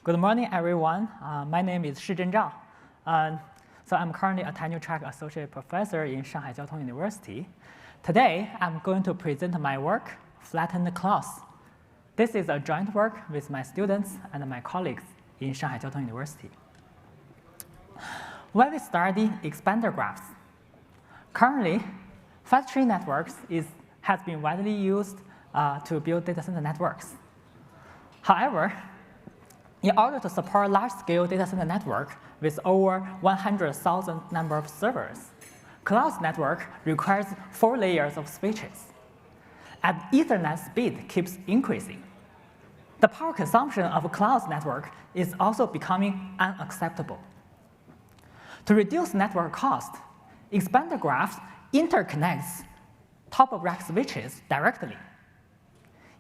Good morning, everyone. My name is Shizhen Zhang. So I'm currently a tenure-track associate professor in Shanghai Jiao Tong University. Today, I'm going to present my work, Flattened Clos. This is a joint work with my students and my colleagues in Shanghai Jiao Tong University. When we study expander graphs, currently, fast tree networks has been widely used to build data center networks. However, in order to support large-scale data center network with over 100,000 number of servers, Clos network requires 4 layers of switches. And Ethernet speed keeps increasing. The power consumption of a Clos network is also becoming unacceptable. To reduce network cost, expander graphs interconnects top-of-rack switches directly.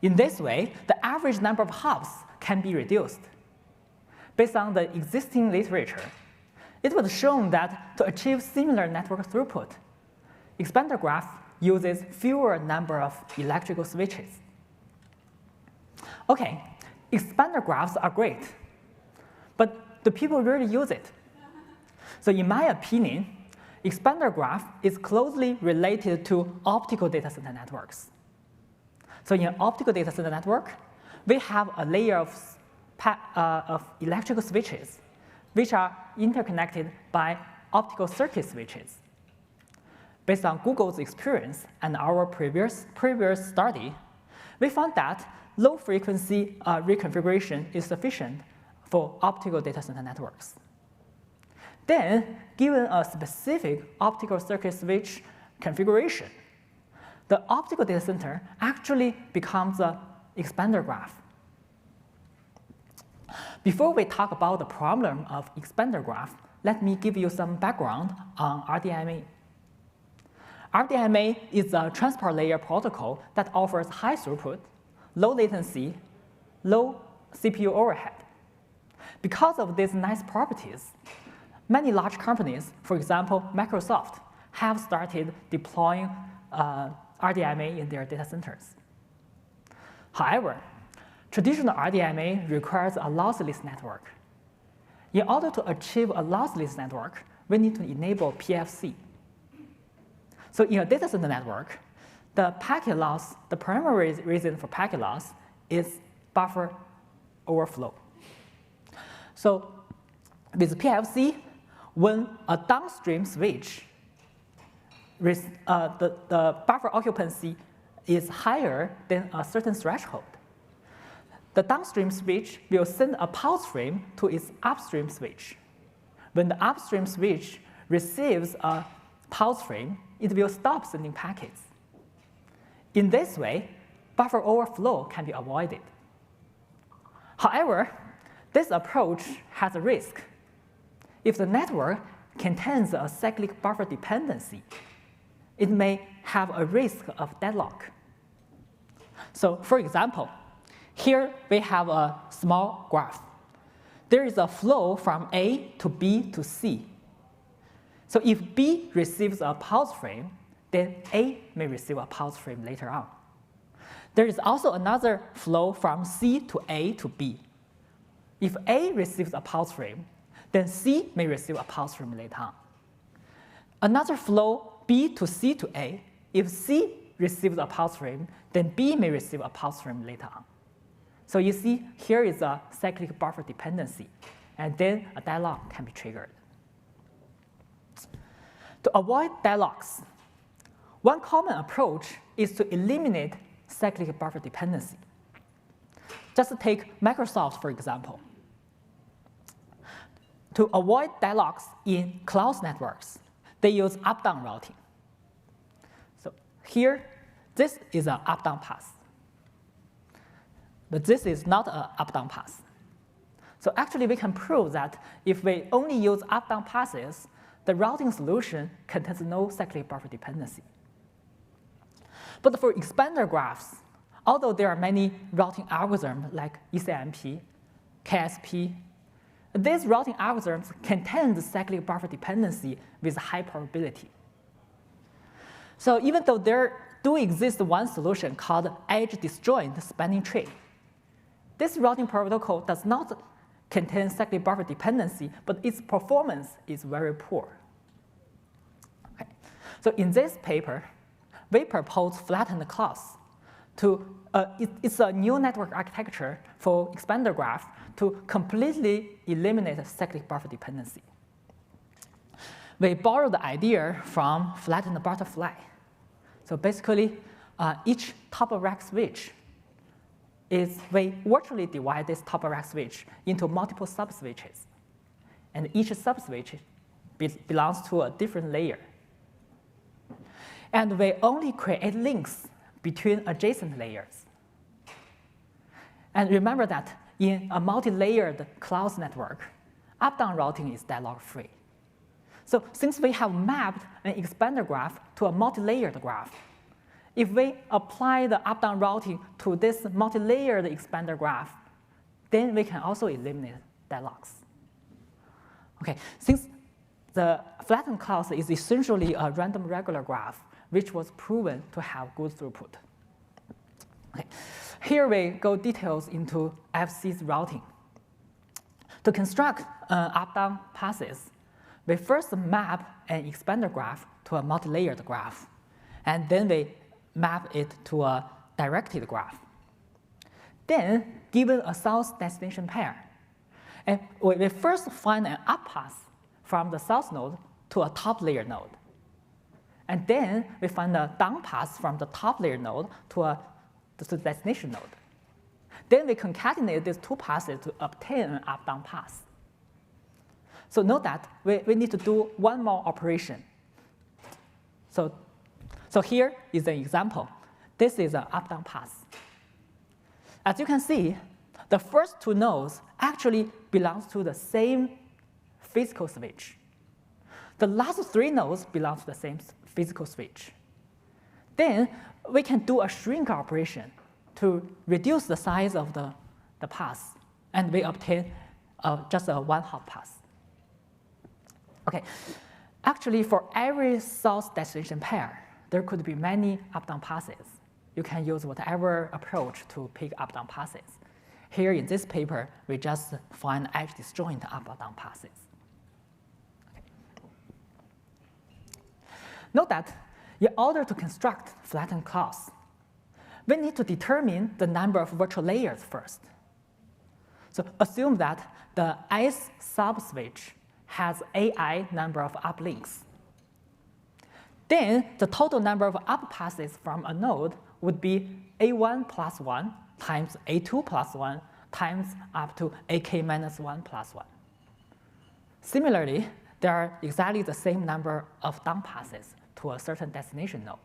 In this way, the average number of hops can be reduced. Based on the existing literature, it was shown that to achieve similar network throughput, expander graph uses fewer number of electrical switches. Okay, expander graphs are great, but do people really use it? So in my opinion, expander graph is closely related to optical data center networks. So in an optical data center network, we have a layer of electrical switches, which are interconnected by optical circuit switches. Based on Google's experience and our previous study, we found that low-frequency reconfiguration is sufficient for optical data center networks. Then, given a specific optical circuit switch configuration, the optical data center actually becomes an expander graph. Before we talk about the problem of expander graph, let me give you some background on RDMA. RDMA is a transport layer protocol that offers high throughput, low latency, low CPU overhead. Because of these nice properties, many large companies, for example, Microsoft, have started deploying RDMA in their data centers. However, traditional RDMA requires a lossless network. In order to achieve a lossless network, we need to enable PFC. So in a data center network, the packet loss, the primary reason for packet loss is buffer overflow. So with PFC, when a downstream switch, the buffer occupancy is higher than a certain threshold, the downstream switch will send a pulse frame to its upstream switch. When the upstream switch receives a pulse frame, it will stop sending packets. In this way, buffer overflow can be avoided. However, this approach has a risk. If the network contains a cyclic buffer dependency, it may have a risk of deadlock. So for example, here we have a small graph. There is a flow from A to B to C. So if B receives a pulse frame, then A may receive a pulse frame later on. There is also another flow from C to A to B. If A receives a pulse frame, then C may receive a pulse frame later on. Another flow, B to C to A. If C receives a pulse frame, then B may receive a pulse frame later on. So you see, here is a cyclic buffer dependency, and then a deadlock can be triggered. To avoid deadlocks, one common approach is to eliminate cyclic buffer dependency. Just take Microsoft, for example. To avoid deadlocks in Clos networks, they use up-down routing. So here, this is an up-down path. But this is not an up-down path. So actually, we can prove that if we only use up-down passes, the routing solution contains no cyclic buffer dependency. But for expander graphs, although there are many routing algorithms like ECMP, KSP, these routing algorithms contain the cyclic buffer dependency with high probability. So even though there do exist one solution called edge-disjoint-spanning-tree, this routing protocol does not contains cyclic buffer dependency, but its performance is very poor. Okay. So in this paper, we propose flattened Clos it's a new network architecture for expander graph to completely eliminate cyclic buffer dependency. We borrow the idea from flattened butterfly. So basically, each top-of-rack switch we virtually divide this top-of-rack switch into multiple sub-switches. And each sub-switch belongs to a different layer. And we only create links between adjacent layers. And remember that in a multi-layered Clos network, up-down routing is deadlock-free. So since we have mapped an expander graph to a multi-layered graph, if we apply the up-down routing to this multi-layered expander graph, then we can also eliminate deadlocks. Okay, since the flattened Clos is essentially a random regular graph, which was proven to have good throughput. Okay. Here we go details into FC's routing. To construct up-down passes, we first map an expander graph to a multi-layered graph, and then we map it to a directed graph. Then, given a source destination pair, and we first find an up pass from the source node to a top layer node. And then we find a down pass from the top layer node to the destination node. Then we concatenate these two passes to obtain an up-down pass. So note that we need to do one more operation. So here is an example. This is an up-down pass. As you can see, the first two nodes actually belong to the same physical switch. The last three nodes belong to the same physical switch. Then we can do a shrink operation to reduce the size of the pass, and we obtain just a one-hop pass. Okay, actually, for every source destination pair, there could be many up-down passes. You can use whatever approach to pick up-down passes. Here in this paper, we just find edge-disjoint up-down passes. Okay. Note that in order to construct flattened Clos, we need to determine the number of virtual layers first. So assume that the ith subswitch has AI number of uplinks. Then the total number of up passes from a node would be A1 plus 1 times A2 plus 1 times up to AK minus 1 plus 1. Similarly, there are exactly the same number of down passes to a certain destination node.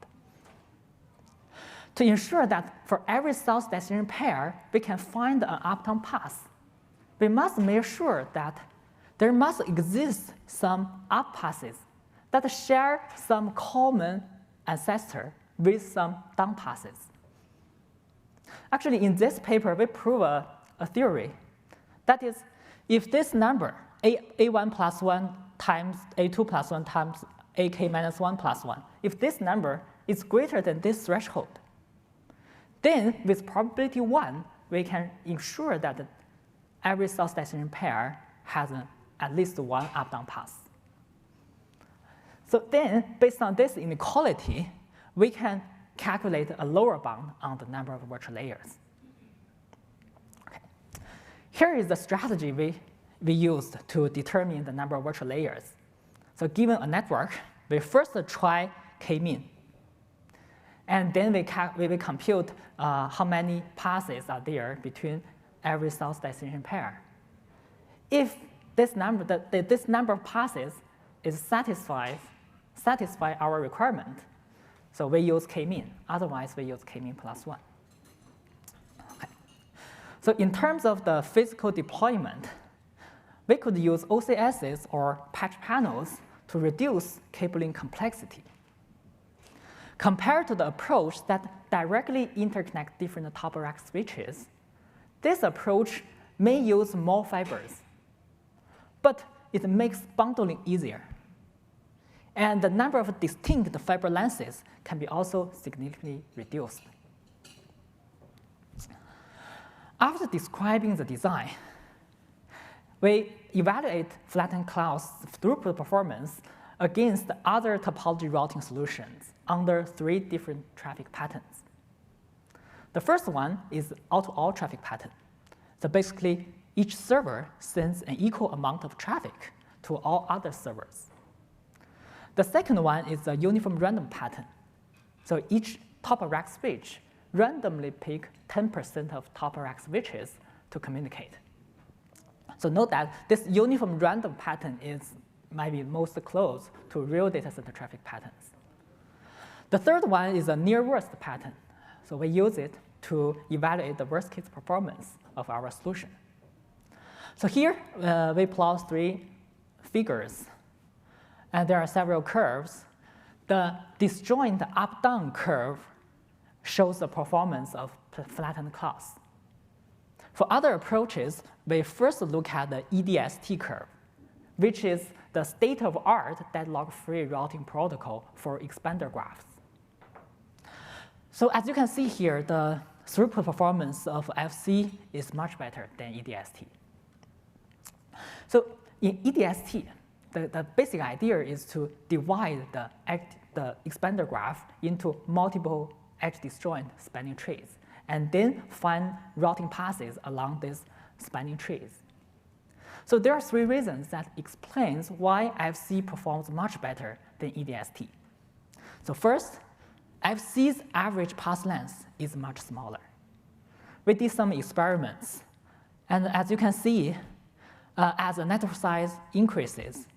To ensure that for every source destination pair, we can find an up-down pass, we must make sure that there must exist some up passes that share some common ancestor with some down passes. Actually, in this paper, we prove a theory. That is, if this number, A1 plus 1 times A2 plus 1 times AK minus 1 plus 1, if this number is greater than this threshold, then with probability 1, we can ensure that every source destination pair has at least one up-down pass. So then, based on this inequality, we can calculate a lower bound on the number of virtual layers. Okay. Here is the strategy we used to determine the number of virtual layers. So given a network, we first try k-mean. And then we compute how many passes are there between every source destination pair. If this number of passes is satisfy our requirement, so we use k-mean. Otherwise, we use k-mean plus 1. Okay. So in terms of the physical deployment, we could use OCSs or patch panels to reduce cabling complexity. Compared to the approach that directly interconnect different top-of-rack switches, this approach may use more fibers, but it makes bundling easier. And the number of distinct fiber lengths can be also significantly reduced. After describing the design, we evaluate Flattened Clos throughput performance against other topology routing solutions under 3 different traffic patterns. The first one is all-to-all traffic pattern. So basically, each server sends an equal amount of traffic to all other servers. The second one is a uniform random pattern. So each top-of-rack switch randomly pick 10% of top-of-rack switches to communicate. So note that this uniform random pattern might be most close to real data center traffic patterns. The third one is a near worst pattern. So we use it to evaluate the worst case performance of our solution. So here we plot 3 figures, and there are several curves. The disjoint up-down curve shows the performance of Flattened Clos. For other approaches, we first look at the EDST curve, which is the state-of-art deadlock-free routing protocol for expander graphs. So as you can see here, the throughput performance of FC is much better than EDST. So in EDST, the basic idea is to divide the expander graph into multiple edge-disjoint-spanning trees, and then find routing passes along these spanning trees. So there are 3 reasons that explains why FC performs much better than EDST. So first, FC's average path length is much smaller. We did some experiments, and as you can see, as the network size increases,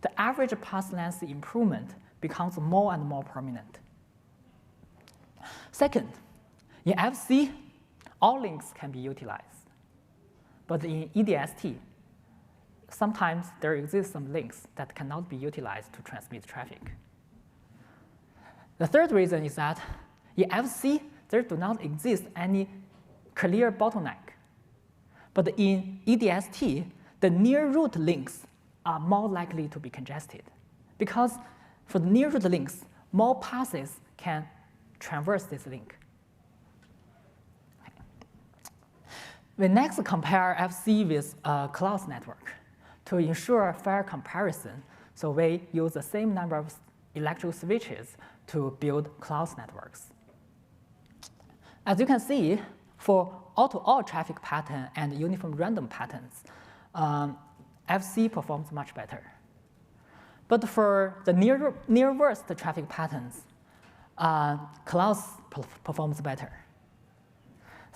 the average path length improvement becomes more and more prominent. Second, in FC, all links can be utilized. But in EDST, sometimes there exist some links that cannot be utilized to transmit traffic. The third reason is that in FC, there do not exist any clear bottleneck. But in EDST, the near root links are more likely to be congested, because for the near root links, more passes can traverse this link. We next compare FC with a Clos network to ensure a fair comparison. So we use the same number of electrical switches to build Clos networks. As you can see, for all-to-all traffic pattern and uniform random patterns, FC performs much better. But for the near worst traffic patterns, Clos performs better.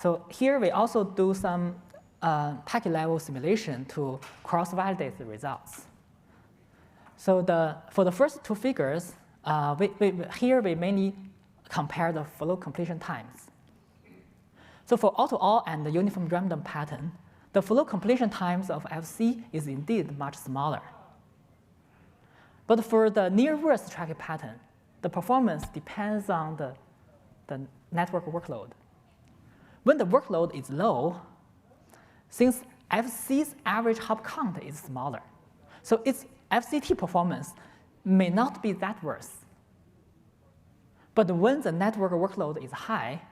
So here we also do some packet level simulation to cross-validate the results. So for the first 2 figures, here we mainly compare the flow completion times. So for all-to-all and the uniform random pattern, the flow completion times of FC is indeed much smaller. But for the near worst traffic pattern, the performance depends on the network workload. When the workload is low, since FC's average hop count is smaller, so its FCT performance may not be that worse. But when the network workload is high,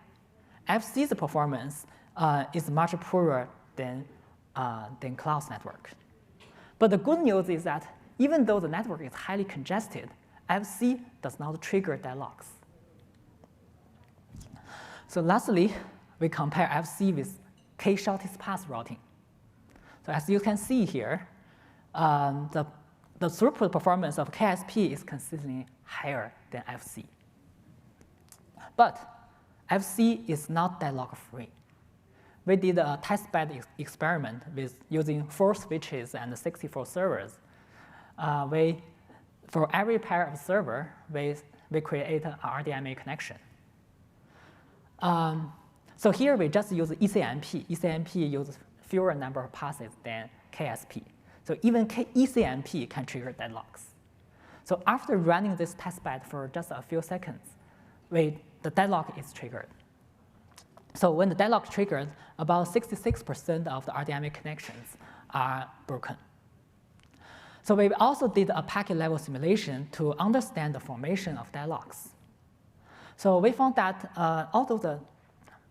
FC's performance is much poorer than Clos network. But the good news is that even though the network is highly congested, FC does not trigger deadlocks. So lastly, we compare FC with K-shortest path routing. So as you can see here, the throughput performance of KSP is consistently higher than FC. But FC is not deadlock-free. We did a testbed experiment with using 4 switches and 64 servers. For every pair of server, we create an RDMA connection. So here we just use ECMP. ECMP uses fewer number of passes than KSP. So even ECMP can trigger deadlocks. So after running this testbed for just a few seconds, the deadlock is triggered. So when the deadlock triggered, about 66% of the RDMA connections are broken. So we also did a packet level simulation to understand the formation of deadlocks. So we found that although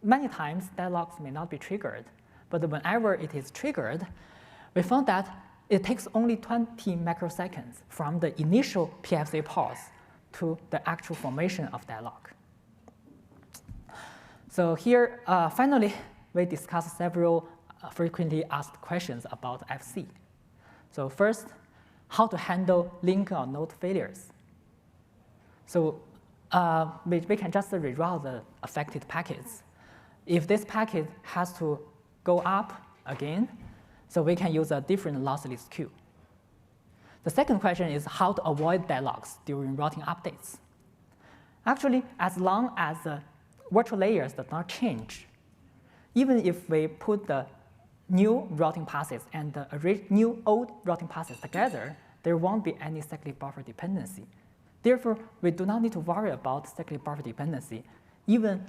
many times deadlocks may not be triggered, but whenever it is triggered, we found that it takes only 20 microseconds from the initial PFC pause to the actual formation of deadlock. So here, finally, we discuss several frequently asked questions about FC. So first, how to handle link or node failures. So we can just reroute the affected packets. If this packet has to go up again, so we can use a different lossless queue. The second question is how to avoid deadlocks during routing updates. Actually, as long as the virtual layers does not change, even if we put the new routing passes and the new old routing passes together, there won't be any cyclic buffer dependency. Therefore, we do not need to worry about cyclic buffer dependency, even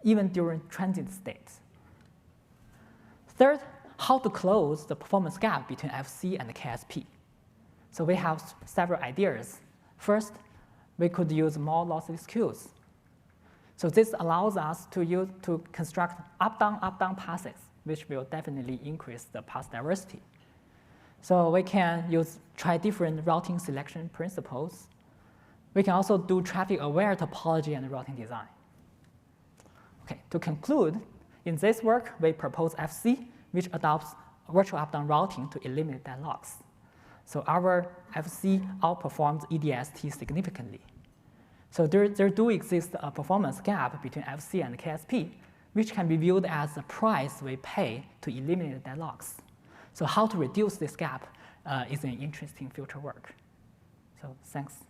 during transient states. Third, how to close the performance gap between FC and the KSP. So we have several ideas. First, we could use more lossless queues. So this allows us to construct up-down passes, which will definitely increase the path diversity. So we can try different routing selection principles. We can also do traffic-aware topology and routing design. Okay, to conclude, in this work, we propose FC, which adopts virtual up-down routing to eliminate deadlocks. So our FC outperforms EDST significantly. So there do exist a performance gap between FC and KSP, which can be viewed as the price we pay to eliminate deadlocks. So how to reduce this gap is an interesting future work. So thanks.